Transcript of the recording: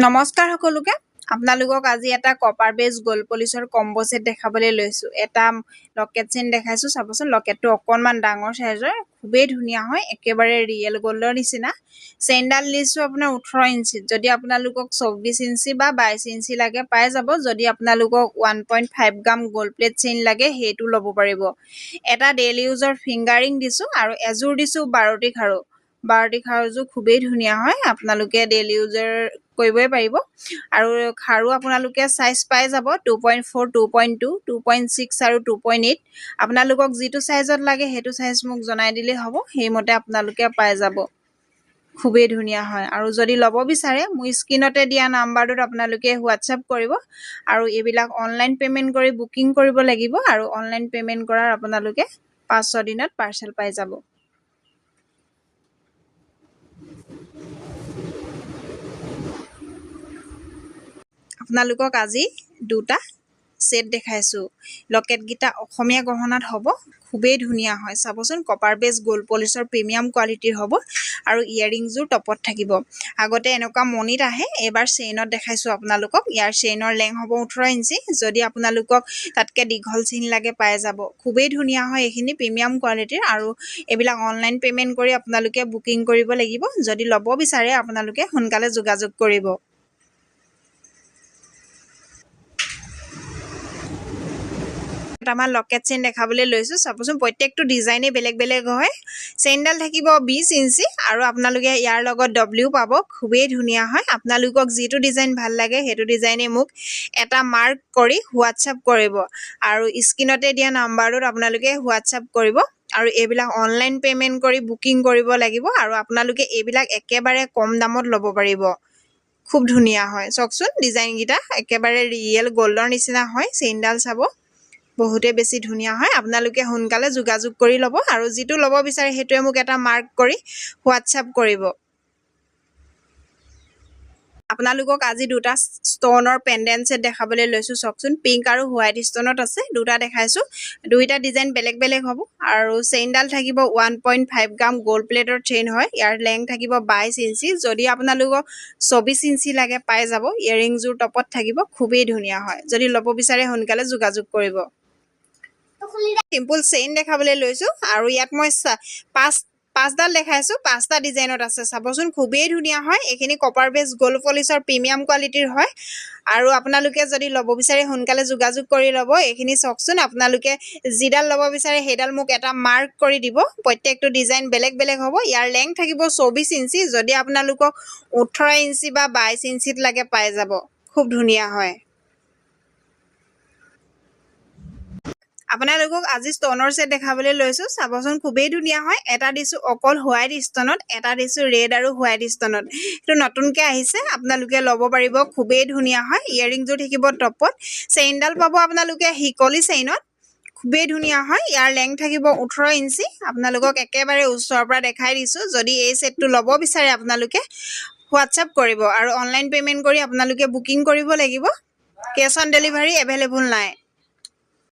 নমস্কাৰ সকলোকে আপোনালোকক আজি এটা কপাৰ বেজ গোল্ড পলিচৰ কম্বো সেট দেখাবলৈ লৈছো এটা লকেট চেইন দেখাইছো চাবচোন লকেটটো অকনমান ডাঙৰ সাইজৰ খুবেই ধুনীয়া হয় একেবাৰে ৰিয়েল গোল্ডৰ নিচিনা চেইনডাল দিছো আপোনাৰ 18 ইঞ্চি যদি আপোনালোকক 24 ইঞ্চি বা 22 ইঞ্চি লাগে পাই যাব যদি আপোনালোকক 1.5 গ্ৰাম গোল্ড প্লেট চেইন লাগে হেতু লব পাৰিব এটা ডেইলি ইউজৰ ফিংগাৰিং দিছো আৰু এজোৰ দিছো 12টি খাৰু 12টি খাৰুজো খুবেই ধুনীয়া হয় আপোনালোকে ডেইলি ইউজৰ কৰিবই পাৰিব আৰু খাৰু আপোনালোকে সাইজ পাই যাব 2.4 2.2 2.6 আৰু 2.8 আপোনালোকক যেটো সাইজত লাগে হেতু সাইজ মোক জনাই দিলে হ'ব হেইমতে আপোনালোকে পাই যাব খুবেই ধুনীয়া হয় আৰু যদি লব বিচাৰে মই স্ক্ৰিনতে দিয়া নাম্বাৰটোত আপোনালোকে হোৱাটসএপ কৰিব আৰু এবিলাক অনলাইন পেমেন্ট কৰি বুকিং কৰিব লাগিব আৰু অনলাইন পেমেন্ট কৰাৰ আপোনালোকে 5-6 দিনত পাৰ্সেল পাই যাব আপোনালোকক আজি দুটা সেট দেখাইছো লকেট গিটা অসমীয়া গহনাত হ'ব খুবেই ধুনীয়া হয় চাবচোন কপাৰ বেজ গোল্ড পলিচৰ প্ৰিমিয়াম কোৱালিটিৰ হ'ব আৰু ইয়াৰিংজোৰ টপত থাকিব আগতে এনেকুৱা মনিত আহে এবাৰ চেইনত দেখাইছো আপোনালোকক ইয়াৰ চেইনৰ লেং হ'ব 18 ইঞ্চি যদি আপোনালোকক তাতকে দীঘল চেইন লাগে পাই যাব খুবেই ধুনীয়া হয় এখিনি প্ৰিমিয়াম কোৱালিটিৰ আৰু এবিলাক অনলাইন পেমেন্ট কৰি আপোনালোকে বুকিং কৰিব লাগিব যদি লব বিচাৰে আপোনালোকে সোনকালে যোগাযোগ কৰিব আমাৰ লকেট চেইন দেখাবলৈ লৈছো চাবচোন প্ৰত্যেকটো ডিজাইনে বেলেগ বেলেগ হয় চেইনডাল থাকিব 20 ইঞ্চি আৰু আপোনালোকে ইয়াৰ লগত ডব্লিউ পাব খুবেই ধুনীয়া হয় আপোনালোকক যেটো ডিজাইন ভাল লাগে হেতু ডিজাইনে মোক এটা মাৰ্ক কৰি হোৱাটসএপ কৰিব আৰু স্ক্ৰিনতে দিয়া নাম্বাৰটোত আপোনালোকে হোৱাটসএপ কৰিব আৰু এবিলাক অনলাইন পেমেন্ট কৰি বুকিং কৰিব লাগিব আৰু আপোনালোকে এবিলাক একেবাৰে কম দামত লব পাৰিব খুব ধুনীয়া হয় চকচোন ডিজাইন গিটা একেবাৰে ৰিয়েল গোল্ডৰ নিচিনা হয় চেইনডাল চাব বহুতে বেছি ধুনীয়া হয় আপোনালোকে সোনকালে যোগাযোগ কৰি লব আৰু যেটো লব বিচাৰে হেতুৱে মোক এটা মাৰ্ক কৰি হোৱাটসএপ কৰিব আপোনালোকক আজি দুটা ষ্টনৰ পেন্ডেন্ট সেট দেখাবলৈ লৈছো চকচোন পিংক আৰু হোৱাইট ষ্টনত আছে দুটা দেখাইছো দুইটা ডিজাইন বেলেগ বেলেগ হ'ব আৰু চেইনডাল থাকিব 1.5 গ্ৰাম গোল্ড প্লেটৰ চেইন হয় ইয়াৰ লেং থাকিব 22 ইঞ্চি যদি আপোনালোকক 24 ইঞ্চি লাগে পাই যাব ইয়াৰিংজোৰ টপত থাকিব খুবেই ধুনীয়া হয় যদি লব বিচাৰে সোনকালে যোগাযোগ কৰিব সিম্পল চেইন দেখাবলৈ লৈছো আৰু ইয়াত মই পাঁচডাল দেখাইছো পাঁচটা ডিজাইনত আছে চাবচোন খুবেই ধুনীয়া হয় এখিনি কপাৰ বেজ গোল্ড পলিচৰ প্ৰিমিয়াম কোৱালিটিৰ হয় আৰু আপোনালোকে যদি লব বিচাৰে সোনকালে যোগাযোগ কৰি লব এখিনি চকচোন আপোনালোকে জিডাল লব বিচাৰে হেডাল মোক এটা মাৰ্ক কৰি দিব প্ৰত্যেকটো ডিজাইন বেলেগ বেলেগ হ'ব ইয়াৰ লেং থাকিব 24 ইঞ্চি যদি আপোনালোকক 18 ইঞ্চি বা 22 ইঞ্চিত লাগে পাই যাব খুব ধুনীয়া হয় আপোনালোকক আজি ষ্টনৰ সেট দেখাবলৈ লৈছো চাবচোন খুবেই ধুনীয়া হয় এটা দিছো অকল হোৱাইট ষ্টনত এটা দিছো ৰেড আৰু হোৱাইট ষ্টনত এটো নতুনকৈ আহিছে আপোনালোকে লব পাৰিব খুবেই ধুনীয়া হয় ইয়াৰিংজোৰ থাকিব টপত চেইনডাল পাব আপোনালোকে হিকলি চেইনত খুবেই ধুনীয়া হয় ইয়াৰ লেং থাকিব 18 ইঞ্চি আপোনালোকক একেবাৰে ওচৰৰ পৰা দেখাই দিছো যদি এই সেটটো লব বিচাৰে আপোনালোকে হোৱাটসএপ কৰিব আৰু অনলাইন পেমেন্ট কৰি আপোনালোকে বুকিং কৰিব লাগিব কেছ অন ডেলিভাৰী এভেইলেবল নাই